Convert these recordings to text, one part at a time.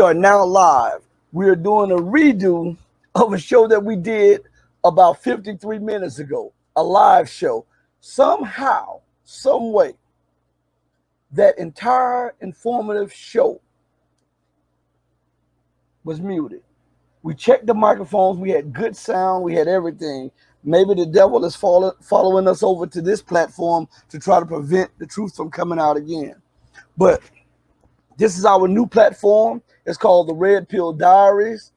are now live. We are doing a redo of a show that we did about 53 minutes ago, a live show. Somehow, some way, that entire informative show was muted. We checked the microphones. We had good sound. We had everything. Maybe the devil is following us over to this platform to try to prevent the truth from coming out again. But this is our new platform. It's called The Red Pill Diaries.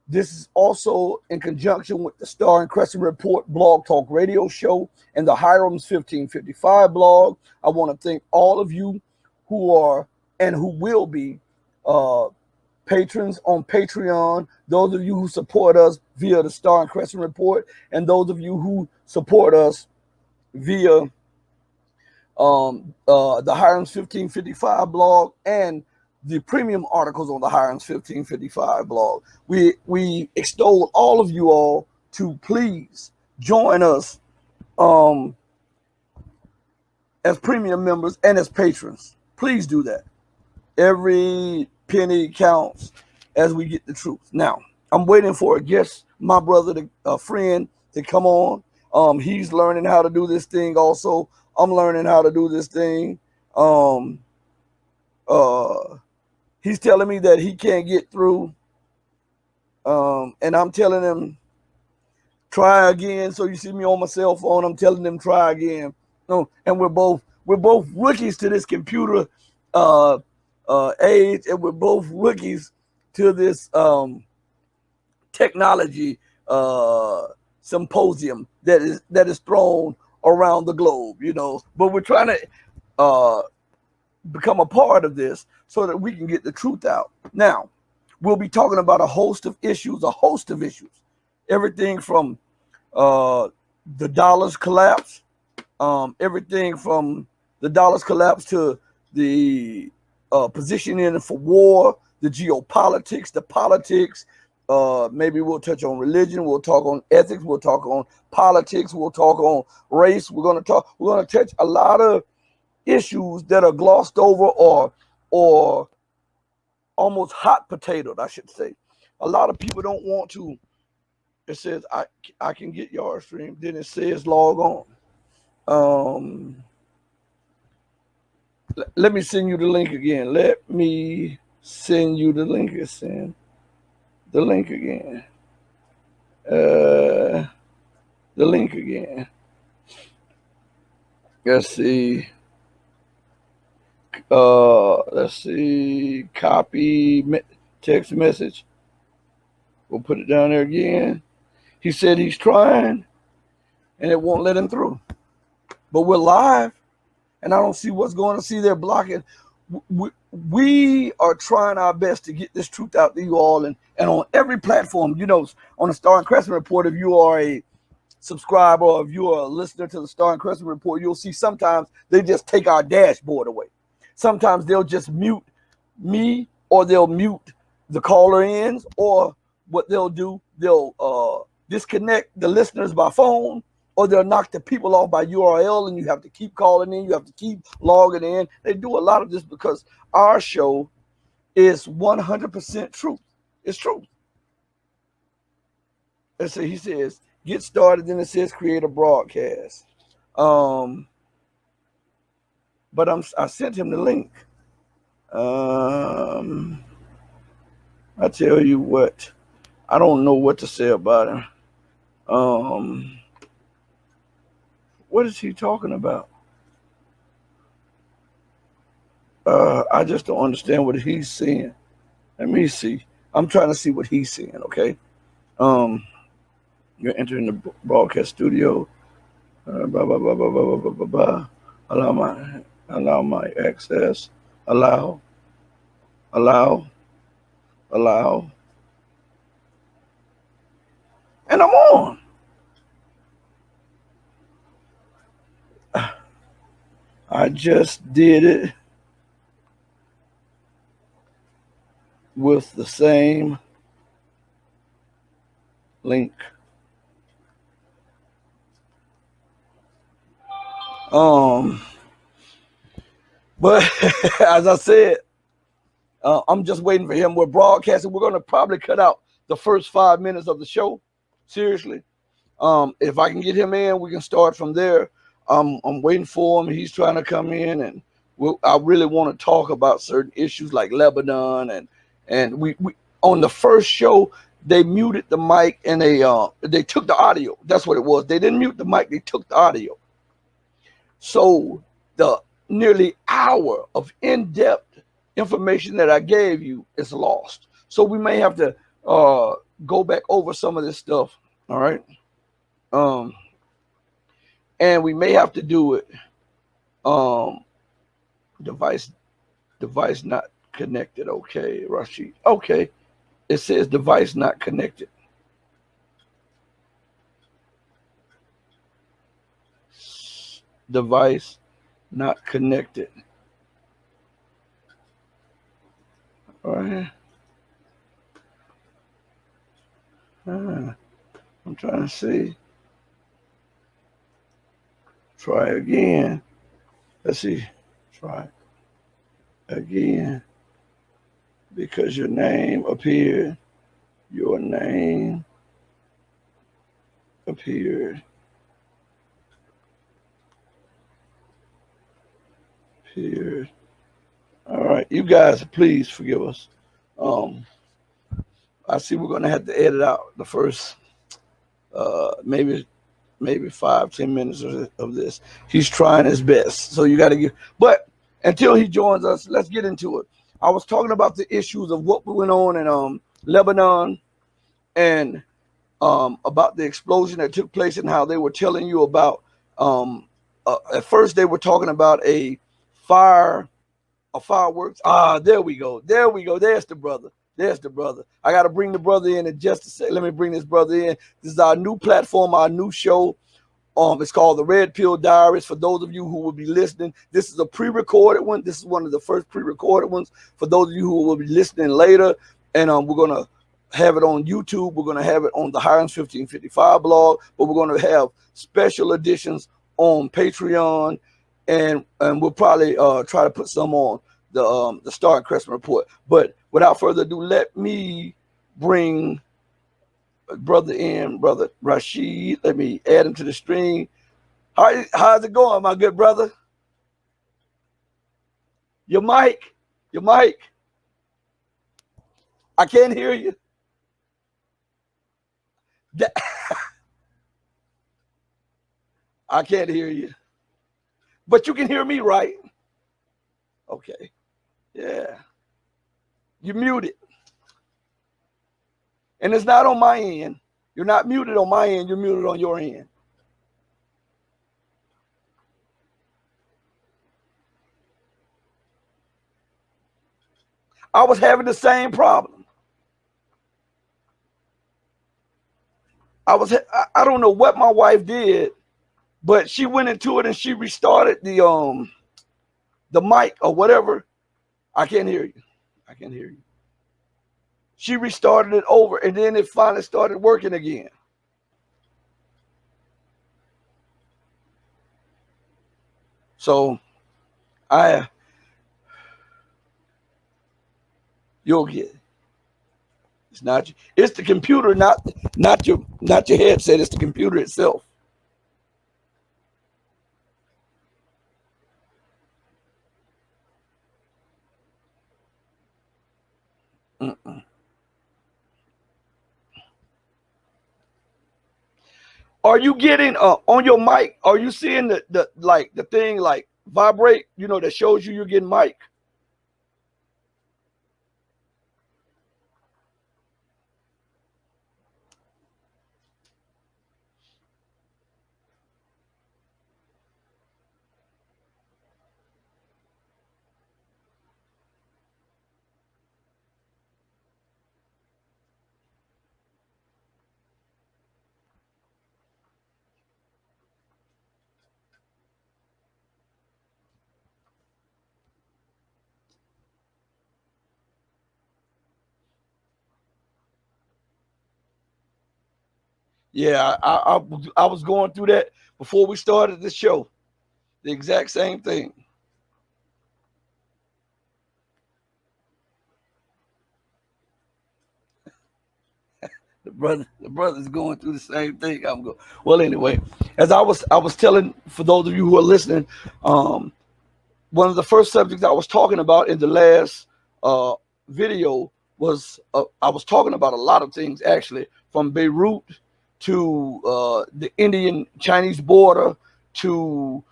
This is also in conjunction with the Star and Crescent Report blog talk radio show and the Hiram's 1555 blog. I want to thank all of you who are and who will be patrons on Patreon, those of you who support us via the Star and Crescent Report, and those of you who support us via the Hiram's 1555 blog and the premium articles on the Hiram's 1555 blog. We extol all of you all to please join us as premium members and as patrons. Please do that. Every penny counts as we get the truth. Now, I'm waiting for a guest, my brother, a friend, to come on. He's learning how to do this thing also. I'm learning how to do this thing. He's telling me that he can't get through. And I'm telling him, try again. So you see me on my cell phone, I'm telling them try again. And we're both rookies to this computer age, and we're both rookies to this technology symposium that is thrown around the globe, you know. But we're trying to become a part of this so that we can get the truth out. Now, we'll be talking about a host of issues, everything from the dollar's collapse, everything from the dollar's collapse to the positioning for war, the geopolitics, the politics. Maybe we'll touch on religion. We'll talk on ethics. We'll talk on politics. We'll talk on race. We're going to touch a lot of issues that are glossed over or almost hot potatoed, I should say. A lot of people don't want to. It says I can get your stream. Then it says log on. Let me send you the link again. Let me send you the link. Send the link again. The link again. Let's see. Let's see. Copy text message. We'll put it down there again. He said he's trying, and it won't let him through. But we're live, and I don't see what's going to see. They're blocking. We are trying our best to get this truth out to you all, and on every platform, you know, on the Star and Crescent Report, if you are a subscriber or if you are a listener to the Star and Crescent Report, you'll see sometimes they just take our dashboard away. Sometimes they'll just mute me, or they'll mute the caller ins, or what they'll do, they'll disconnect the listeners by phone, or they'll knock the people off by URL, and you have to keep calling in, you have to keep logging in. They do a lot of this because our show is 100% truth. It's truth. And so he says, get started, then it says create a broadcast. But I sent him the link. I tell you what, I don't know what to say about him. What is he talking about? I just don't understand what he's saying. Let me see. I'm trying to see what he's saying, okay? You're entering the broadcast studio. Blah, blah, blah, blah, blah, blah, blah, blah, blah. Allow my access. Allow. And I'm on. I just did it with the same link. But as I said, I'm just waiting for him. We're broadcasting. We're going to probably cut out the first 5 minutes of the show. Seriously. If I can get him in, we can start from there. I'm waiting for him. He's trying to come in, and I really want to talk about certain issues like Lebanon, and we on the first show they muted the mic and they took the audio. That's what it was. They didn't mute the mic. They took the audio. So the nearly hour of in-depth information that I gave you is lost. So we may have to go back over some of this stuff. All right. And we may have to do it. Device not connected. Okay, Rashid. Okay. It says device not connected. Device not connected. All right. I'm trying to see. Try again. Let's see. Try again. Because your name appeared. Your name appeared. Appeared. All right. You guys, please forgive us. I see we're going to have to edit out the first maybe 5-10 minutes of this. He's trying his best. So you got to get, but until he joins us, let's get into it. I was talking about the issues of what went on in Lebanon and about the explosion that took place and how they were telling you about, at first they were talking about a fireworks. There we go. There's the brother. I got to bring the brother in just a second. Let me bring this brother in. This is our new platform, our new show. It's called The Red Pill Diaries. For those of you who will be listening, this is a pre-recorded one. This is one of the first pre-recorded ones. For those of you who will be listening later, and we're going to have it on YouTube. We're going to have it on the Hirons 1555 blog, but we're going to have special editions on Patreon, and we'll probably try to put some on the Star and Crescent Report. But without further ado, let me bring brother in, brother Rashid. Let me add him to the stream. How's it going, my good brother? Your mic. I can't hear you. I can't hear you. But you can hear me, right? Okay. Yeah. You're muted. And it's not on my end. You're not muted on my end. You're muted on your end. I was having the same problem. I don't know what my wife did, but she went into it and she restarted the mic or whatever. I can't hear you. She restarted it over, and then it finally started working again. So you'll get it. It's the computer, not your headset. It's the computer itself. Are you getting on your mic? Are you seeing the thing like vibrate? You know, that shows you're getting mic. Yeah, I was going through that before we started the show. The exact same thing. The brother's going through the same thing I'm going. Well, anyway, as I was telling, for those of you who are listening, one of the first subjects I was talking about in the last video was I was talking about a lot of things, actually, from Beirut to the Indian Chinese border to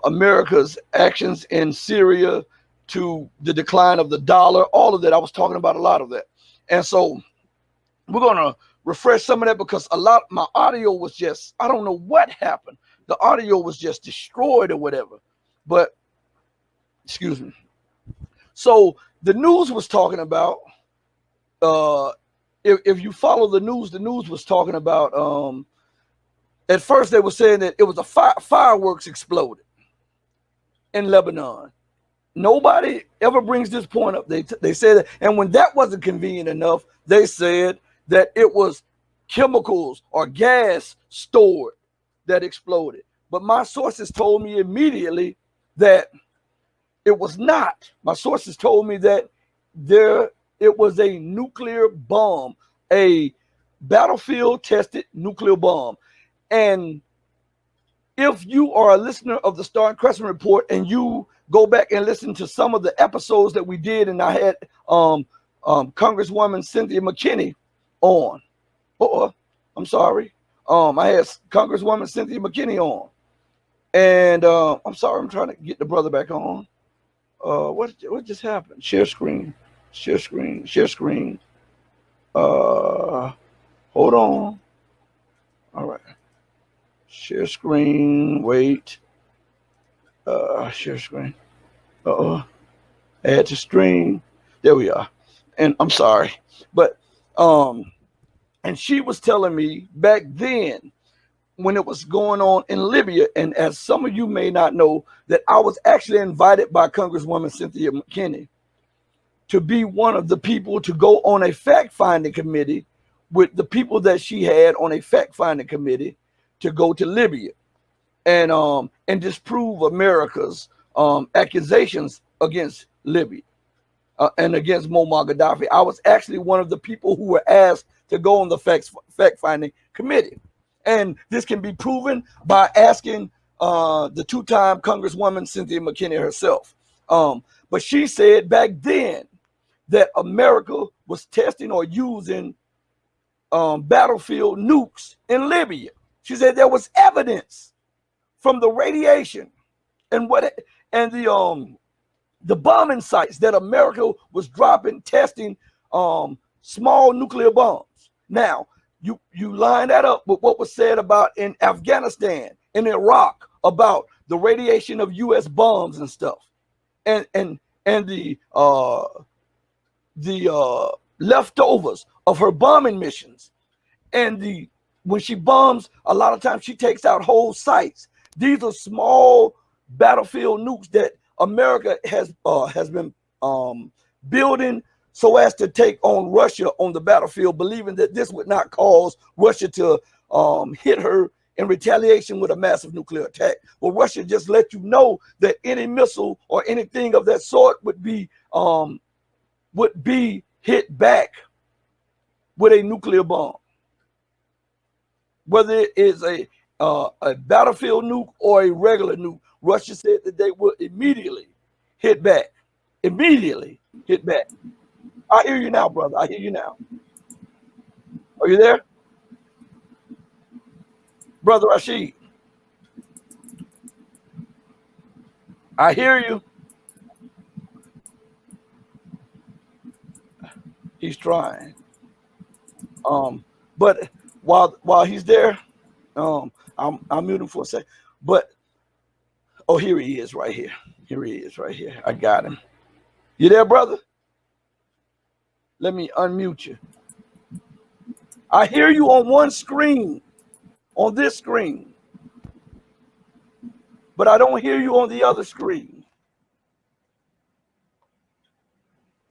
America's actions in Syria to the decline of the dollar. All of that, I was talking about a lot of that. And so we're going to refresh some of that, because my audio was just, I don't know what happened. The audio was just destroyed or whatever. But excuse me. So the news was talking about, if you follow the news was talking about, at first they were saying that it was a fireworks exploded in Lebanon. Nobody ever brings this point up. They said that, and when that wasn't convenient enough, they said that it was chemicals or gas stored that exploded. But my sources told me immediately that it was not. My sources told me that it was a nuclear bomb, a battlefield tested nuclear bomb. And if you are a listener of the Star and Crescent Report and you go back and listen to some of the episodes that we did, and I had Congresswoman Cynthia McKinney on. I'm sorry. I had Congresswoman Cynthia McKinney on. And I'm sorry, I'm trying to get the brother back on. What just happened? Share screen. Hold on. All right. Share screen. Wait. Share screen. Add to stream. There we are. And I'm sorry, but and she was telling me back then when it was going on in Libya, and as some of you may not know, that I was actually invited by Congresswoman Cynthia McKinney to be one of the people to go on a fact-finding committee with the people that she had on a fact-finding committee to go to Libya and disprove America's accusations against Libya and against Muammar Gaddafi. I was actually one of the people who were asked to go on the fact-finding committee. And this can be proven by asking the two-time Congresswoman Cynthia McKinney herself. But she said back then that America was testing or using battlefield nukes in Libya. She said there was evidence from the radiation and the bombing sites that America was testing small nuclear bombs. Now, you line that up with what was said about in Afghanistan, in Iraq, about the radiation of U.S. bombs and stuff, and the leftovers of her bombing missions, and when she bombs, a lot of times she takes out whole sites. These are small battlefield nukes that America has been building so as to take on Russia on the battlefield, believing that this would not cause Russia to hit her in retaliation with a massive nuclear attack. Well, Russia just let you know that any missile or anything of that sort would be hit back with a nuclear bomb, whether it is a battlefield nuke or a regular nuke. Russia said that they will immediately hit back. Immediately hit back. I hear you now, brother. I hear you now. Are you there? Brother Rashid. I hear you. He's trying. But while he's there, I'm muting for a sec. But oh, here he is right here. Here he is right here. I got him. You there, brother? Let me unmute you. I hear you on one screen, on this screen, but I don't hear you on the other screen.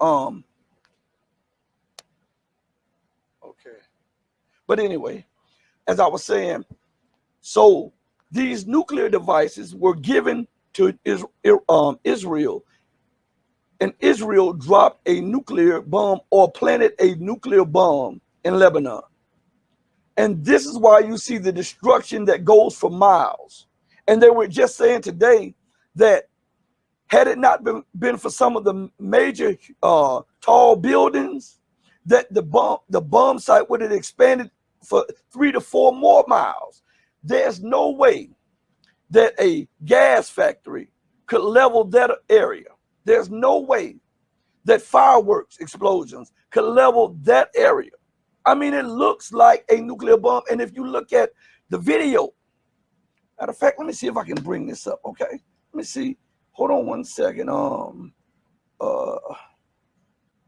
Okay. But anyway, as I was saying, so these nuclear devices were given to Israel, and Israel dropped a nuclear bomb or planted a nuclear bomb in Lebanon. And this is why you see the destruction that goes for miles. And they were just saying today that had it not been for some of the major tall buildings, that the bomb site would have expanded for 3 to 4 more miles. There's no way that a gas factory could level that area. There's no way that fireworks explosions could level that area. I mean, it looks like a nuclear bomb. And if you look at the video, matter of fact, let me see if I can bring this up, okay? Let me see. Hold on 1 second.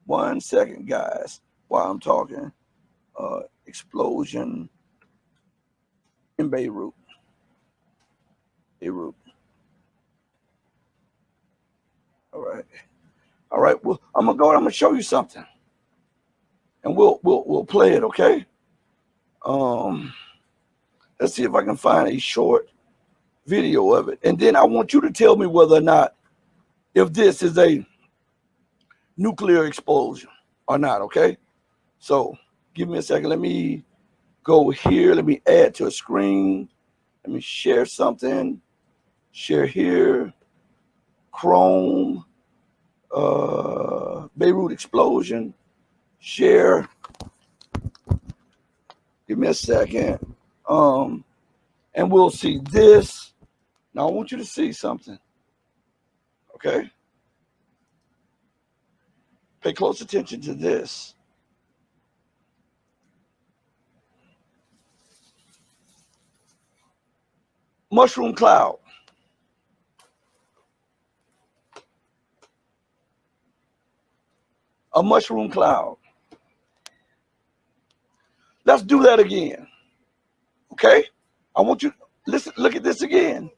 1 second, guys, while I'm talking. Explosion in Beirut. All right. Well, I'm gonna show you something, and we'll play it, okay? Let's see if I can find a short video of it, and then I want you to tell me whether or not if this is a nuclear explosion or not, okay? So give me a second. Let me go here. Let me add to a screen. Let me share something. Share here. Chrome. Beirut explosion. Share. Give me a second. And we'll see this. Now I want you to see something. Okay? Pay close attention to this. Mushroom cloud. A mushroom cloud. Let's do that again. Okay? I want you to listen, look at this again.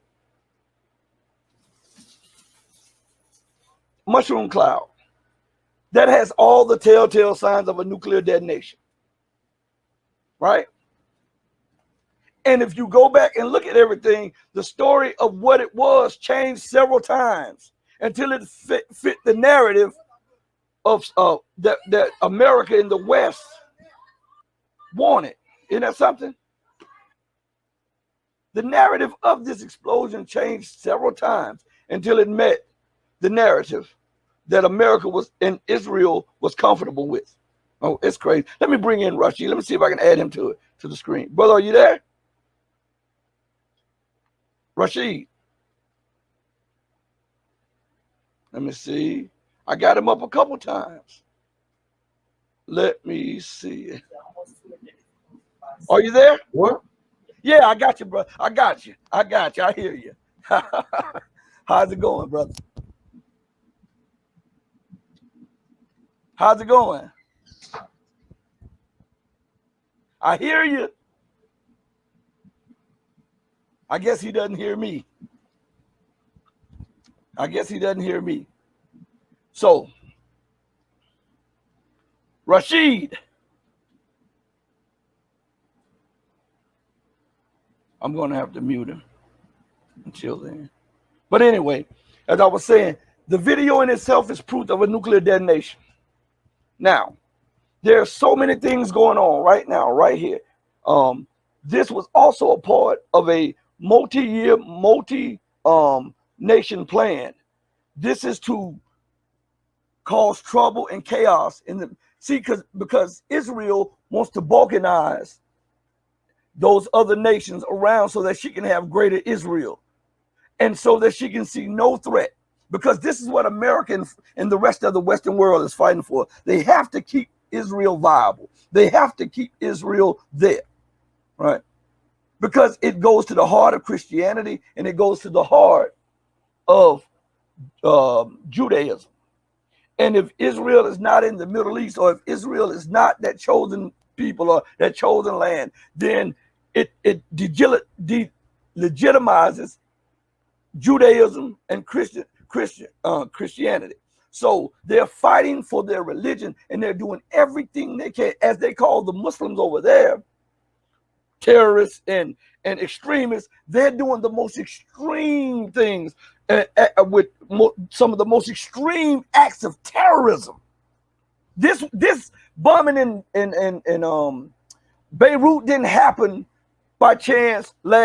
Mushroom cloud. That has all the telltale signs of a nuclear detonation. Right? And if you go back and look at everything, the story of what it was changed several times until it fit the narrative of that America in the West wanted. Isn't that something? The narrative of this explosion changed several times until it met the narrative that America was and Israel was comfortable with. Oh, it's crazy. Let me bring in Rashid. Let me see if I can add him to the screen. Brother, are you there? Rashid. Let me see. I got him up a couple times. Let me see. Are you there? What? Yeah, I got you, bro. I got you. I hear you. How's it going, brother? How's it going? I hear you. I guess he doesn't hear me. So, Rashid. I'm going to have to mute him until then. But anyway, as I was saying, the video in itself is proof of a nuclear detonation. Now, there are so many things going on right now, right here. This was also a part of a multi-year, nation plan. This is to cause trouble and chaos in the because Israel wants to balkanize those other nations around so that she can have greater Israel and so that she can see no threat, because this is what America and the rest of the Western world is fighting for. They have to keep Israel viable. They have to keep Israel there, right? Because it goes to the heart of Christianity and it goes to the heart of Judaism. And if Israel is not in the Middle East, or if Israel is not that chosen people or that chosen land, then it legitimizes Judaism and Christianity. So they're fighting for their religion and they're doing everything they can, as they call the Muslims over there, terrorists and extremists. They're doing the most extreme things with some of the most extreme acts of terrorism. This bombing in Beirut didn't happen by chance last